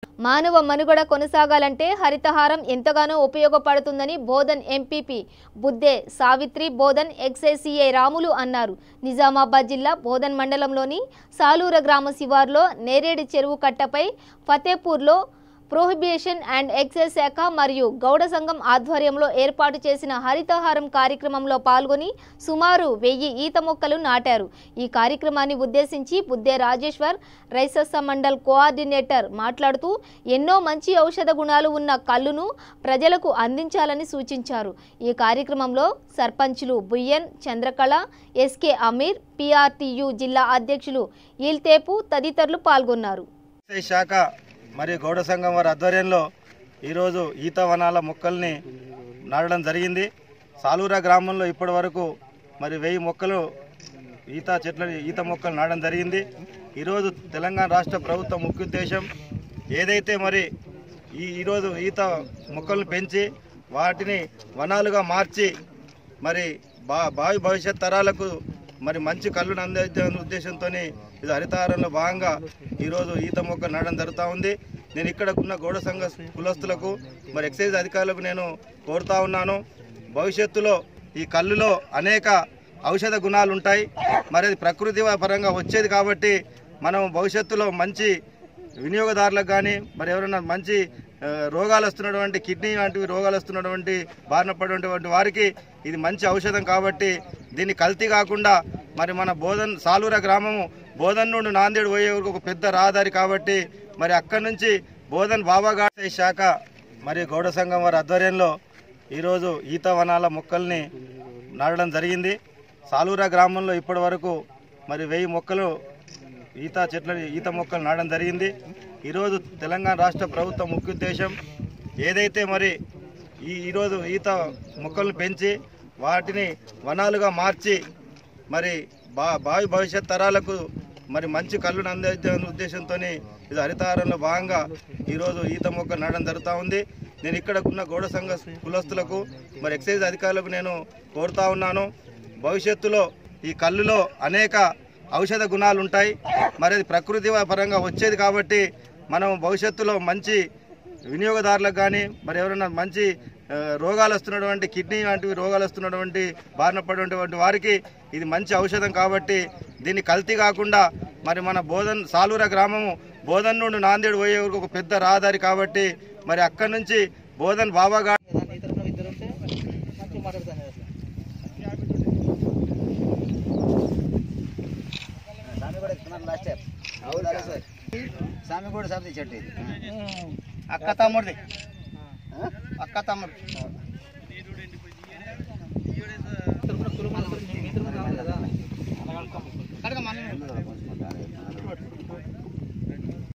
మానవ మనుగడ కొనసాగాలంటే హరితహారం ఎంతగానో ఉపయోగపడుతుందని బోధన్ ఎంపీపీ బుద్దే సావిత్రి బోధన్ ఎక్స్ఐసిఐ రాములు అన్నారు. నిజామాబాద్ జిల్లా బోధన్ మండలంలోని సాలూర గ్రామ శివార్లో నేరేడు చెరువు కట్టపై ఫతేపూర్లో ప్రొహిబిషన్ అండ్ ఎక్సైజ్ శాఖ మరియు గౌడ సంఘం ఆధ్వర్యంలో ఏర్పాటు చేసిన హరితహారం కార్యక్రమంలో పాల్గొని సుమారు 1000 ఈత మొక్కలు నాటారు. ఈ కార్యక్రమాన్ని ఉద్దేశించి బుద్దే రాజేశ్వర్ రైసస్స మండల్ కోఆర్డినేటర్ మాట్లాడుతూ ఎన్నో మంచి ఔషధ గుణాలు ఉన్న కల్లును ప్రజలకు అందించాలని సూచించారు. ఈ కార్యక్రమంలో సర్పంచులు బుయ్యన్ చంద్రకళ, ఎస్కే అమీర్, పిఆర్టీయు జిల్లా అధ్యక్షులు ఈల్తేపు తదితరులు పాల్గొన్నారు. మరియు గౌడ సంఘం వారి ఆధ్వర్యంలో ఈరోజు ఈత వనాల మొక్కల్ని నాటడం జరిగింది. సాలూరా గ్రామంలో ఇప్పటి వరకు మరి 1000 మొక్కలు ఈత మొక్కలు నాటడం జరిగింది. ఈరోజు తెలంగాణ రాష్ట్ర ప్రభుత్వ ముఖ్య ఉద్దేశం ఏదైతే మరి ఈరోజు ఈత మొక్కలను పెంచి వాటిని వనాలుగా మార్చి మరి భావి భవిష్యత్ తరాలకు మరి మంచి కళ్ళును అందించాలనే ఉద్దేశంతో ఇది హరితహారంలో భాగంగా ఈరోజు ఈత మొక్కలు నాటడం జరుగుతూ ఉంది. నేను ఇక్కడ ఉన్న గౌడ సంఘ కులస్తులకు మరి ఎక్సైజ్ అధికారులకు నేను కోరుతా ఉన్నాను, భవిష్యత్తులో ఈ కళ్ళులో అనేక ఔషధ గుణాలు ఉంటాయి. మరి అది ప్రకృతి పరంగా వచ్చేది కాబట్టి మనం భవిష్యత్తులో మంచి వినియోగదారులకు కానీ మరి ఎవరైనా మంచి రోగాలు వస్తున్నటువంటి కిడ్నీ లాంటివి రోగాలు వస్తున్నటువంటి బారిన పడినటువంటి వారికి ఇది మంచి ఔషధం కాబట్టి దీన్ని కల్తీ కాకుండా మరి మన సాలూర గ్రామము బోధన్ నుండి నాందేడు పోయే ఒక పెద్ద రహదారి కాబట్టి మరి అక్కడి నుంచి బోధన్ బాబాఘాట్ శాఖ మరియు గౌడ సంఘం వారి ఆధ్వర్యంలో ఈరోజు ఈత వనాల మొక్కల్ని నాటడం జరిగింది. సాలూర గ్రామంలో ఇప్పటి వరకు మరి 1000 మొక్కలు ఈత మొక్కలు నాటడం జరిగింది. ఈరోజు తెలంగాణ రాష్ట్ర ప్రభుత్వ ముఖ్య ఉద్దేశం ఏదైతే మరి ఈరోజు ఈత మొక్కలను పెంచి వాటిని వనాలుగా మార్చి మరి భావి భవిష్యత్ తరాలకు మరి మంచి కళ్ళును అందించాలనే ఉద్దేశంతో ఇది హరితహారంలో భాగంగా ఈరోజు ఈత మొక్కలు నాటడం జరుగుతూ ఉంది. నేను ఇక్కడ ఉన్న గౌడ సంఘ కులస్తులకు మరి ఎక్సైజ్ అధికారులకు నేను కోరుతా ఉన్నాను, భవిష్యత్తులో ఈ కళ్ళులో అనేక ఔషధ గుణాలు ఉంటాయి. మరి అది ప్రకృతి పరంగా వచ్చేది కాబట్టి మనం భవిష్యత్తులో మంచి వినియోగదారులకు కానీ మరి ఎవరైనా మంచి రోగాలు వస్తున్నటువంటి కిడ్నీ లాంటివి రోగాలు వస్తున్నటువంటి బారిన పడినటువంటి వారికి ఇది మంచి ఔషధం కాబట్టి దీన్ని కల్తీ కాకుండా మరి మన సాలూర గ్రామము బోధన్ నుండి నాందేడు పోయే ఒక పెద్ద రహదారి కాబట్టి మరి అక్కడి నుంచి బోధన్ బాబాఘాట్ సామి కూడా సబ్ది చెట్టు అక్క తమ్ముడిది